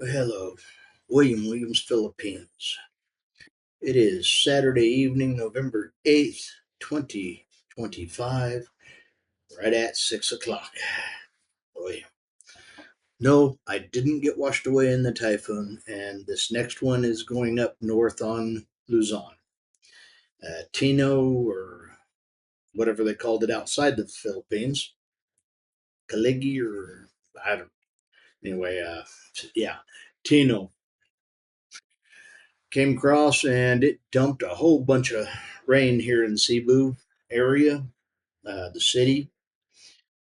Hello, Williams, Philippines. It is Saturday evening, November 8th, 2025, right at 6 o'clock. Boy, no, I didn't get washed away in the typhoon, and this next one is going up north on Luzon. Tino, or whatever they called it outside the Philippines, Kaligi, or I don't anyway, yeah, Tino came across and it dumped a whole bunch of rain here in Cebu area, the city,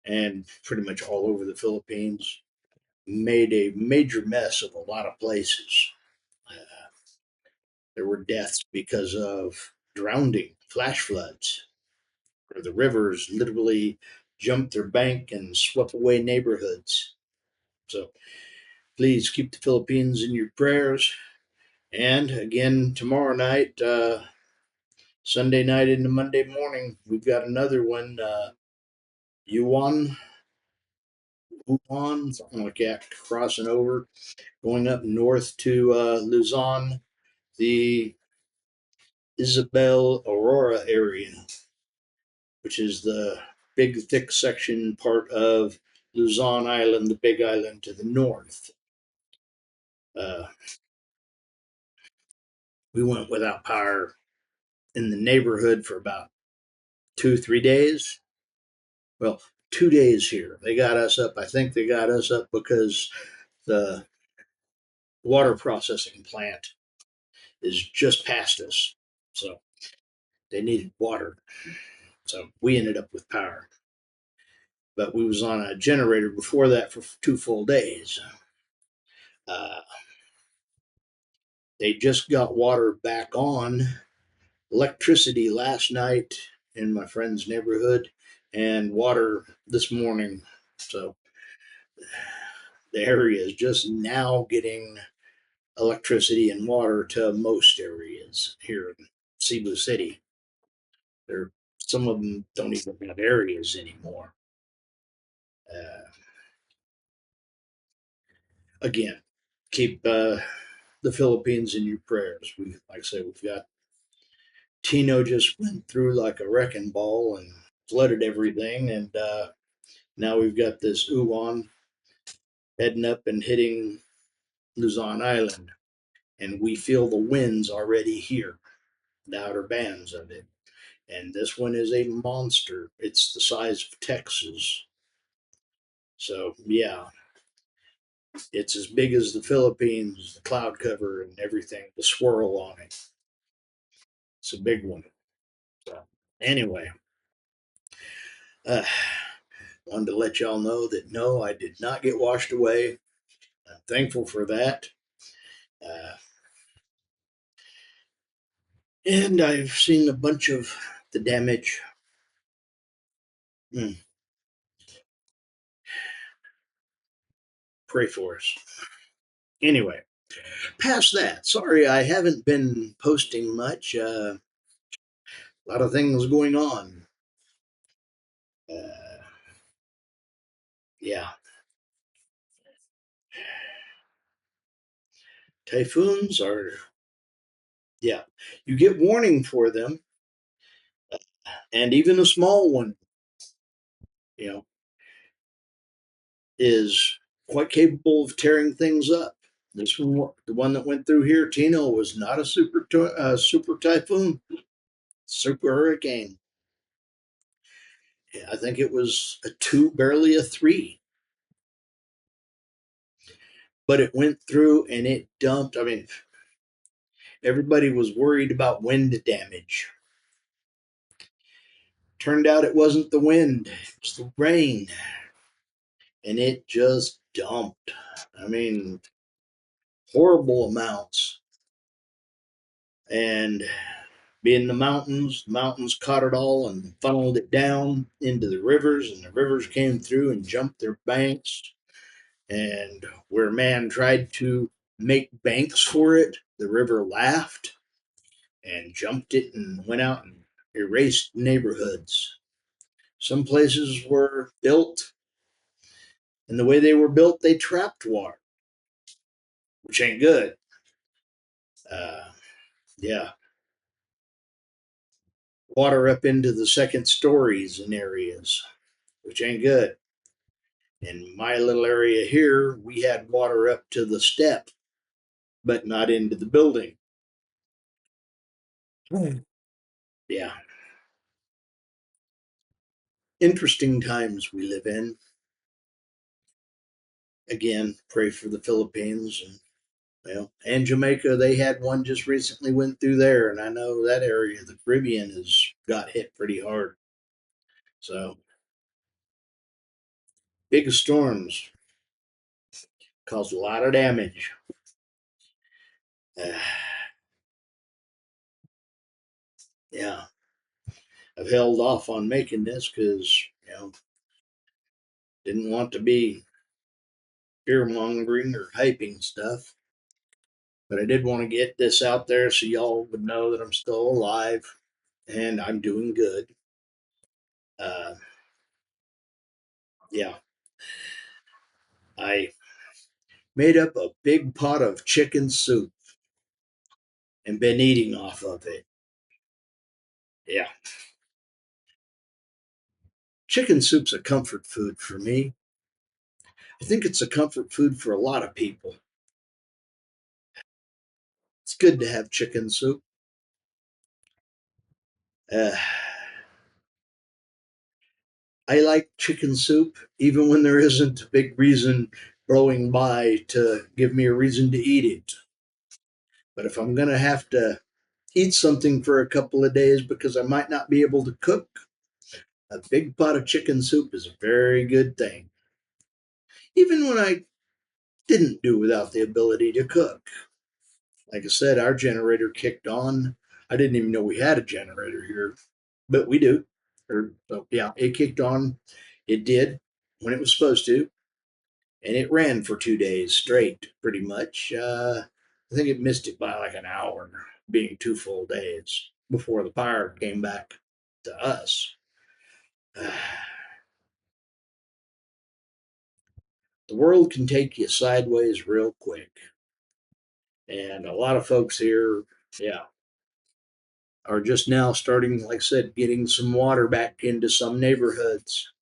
and pretty much all over the Philippines. Made a major mess of a lot of places. Uh, there were deaths because of drowning, flash floods, where the rivers literally jumped their bank and swept away neighborhoods. So please keep the Philippines in your prayers. And again, tomorrow night, Sunday night into Monday morning, we've got another one. Yuan, Wuhan, something like that, crossing over, going up north to Luzon, the Isabel Aurora area, which is the big, thick section part of Luzon Island, the big island to the north. Uh, we went without power in the neighborhood for about 2, 3 days. Well, 2 days here. They got us up. I think they got us up because the water processing plant is just past us. So they needed water. So we ended up with power. But we was on a generator before that for 2 full days. Uh, they just got water back on, electricity last night in my friend's neighborhood, and water this morning. So the area is just now getting electricity and water to most areas here in Cebu City. There, some of them don't even have areas anymore. Uh, Again, keep the Philippines in your prayers. We, like I say, we've got Tino just went through like a wrecking ball and flooded everything, and now we've got this Uwan heading up and hitting Luzon Island, and we feel the winds already here, the outer bands of it. And this one is a monster. It's the size of Texas. So yeah, it's as big as the Philippines, the cloud cover and everything, the swirl on it. It's a big one. So anyway, uh, wanted to let y'all know that no, I did not get washed away. I'm thankful for that. Uh, and I've seen a bunch of the damage. Mm, pray for us. Anyway, past that, sorry I haven't been posting much. A lot of things going on. Uh, yeah, typhoons are, yeah, you get warning for them, and even a small one, you know, is quite capable of tearing things up. This one, the one that went through here, Tino, was not a super typhoon, super hurricane. Yeah, I think it was a two, barely a three, but it went through and it dumped. I mean, everybody was worried about wind damage. Turned out it wasn't the wind, it was the rain, and it just dumped. I mean, horrible amounts. And being the mountains caught it all and funneled it down into the rivers, and the rivers came through and jumped their banks. And where man tried to make banks for it, the river laughed and jumped it and went out and erased neighborhoods. Some places were built, and the way they were built, they trapped water. which ain't good. Uh, yeah, water up into the second stories in areas, which ain't good. In my little area here, we had water up to the step, but not into the building. Yeah, interesting times we live in. Again, pray for the Philippines and and Jamaica. They had one just recently went through there, and I know that area, the Caribbean, has got hit pretty hard. So big storms caused a lot of damage. Uh, yeah, I've held off on making this because didn't want to be fear mongering or hyping stuff. But I did want to get this out there so y'all would know that I'm still alive and I'm doing good. Uh, yeah, I made up a big pot of chicken soup and been eating off of it. Yeah, chicken soup's a comfort food for me. I think it's a comfort food for a lot of people. It's good to have chicken soup. Uh, I like chicken soup even when there isn't a big reason blowing by to give me a reason to eat it. But if I'm going to have to eat something for a couple of days because I might not be able to cook, a big pot of chicken soup is a very good thing. Even when I didn't do without the ability to cook. Like I said, our generator kicked on. I didn't even know we had a generator here, but we do. So yeah, it kicked on. It did when it was supposed to, and it ran for 2 days straight, pretty much. I think it missed it by like an hour, being 2 full days before the power came back to us. The world can take you sideways real quick, and a lot of folks here, yeah, are just now starting, like I said, getting some water back into some neighborhoods.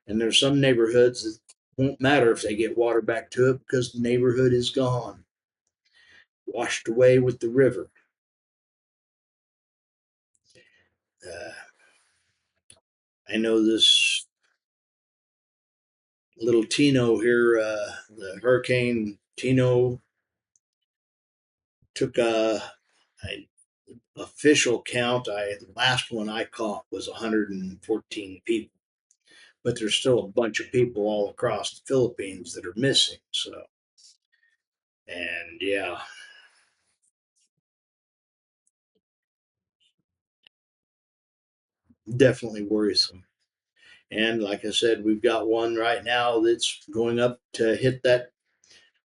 And there's some neighborhoods that won't matter if they get water back to it because the neighborhood is gone, washed away with the river. Uh, I know this little Tino here, the Hurricane Tino took a official count. The last one I caught was 114 people, but there's still a bunch of people all across the Philippines that are missing. So, and yeah, definitely worrisome. And like I said, we've got one right now that's going up to hit that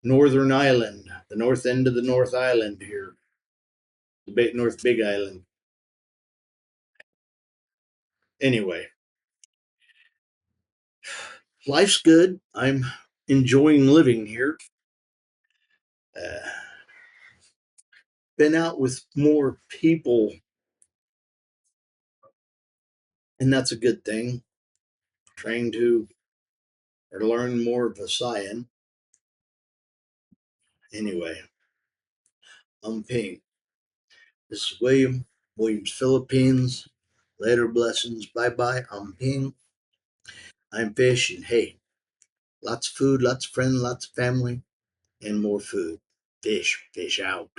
northern island, the north end of the North Island here, the North Big Island. Anyway, life's good. I'm enjoying living here. Uh, been out with more people, and that's a good thing. Trying to learn more of Visayan. Anyway, I'm Ping. This is William, Williams, Philippines. Later blessings. Bye bye. I'm Ping. I'm Fish, and hey, lots of food, lots of friends, lots of family, and more food. Fish out.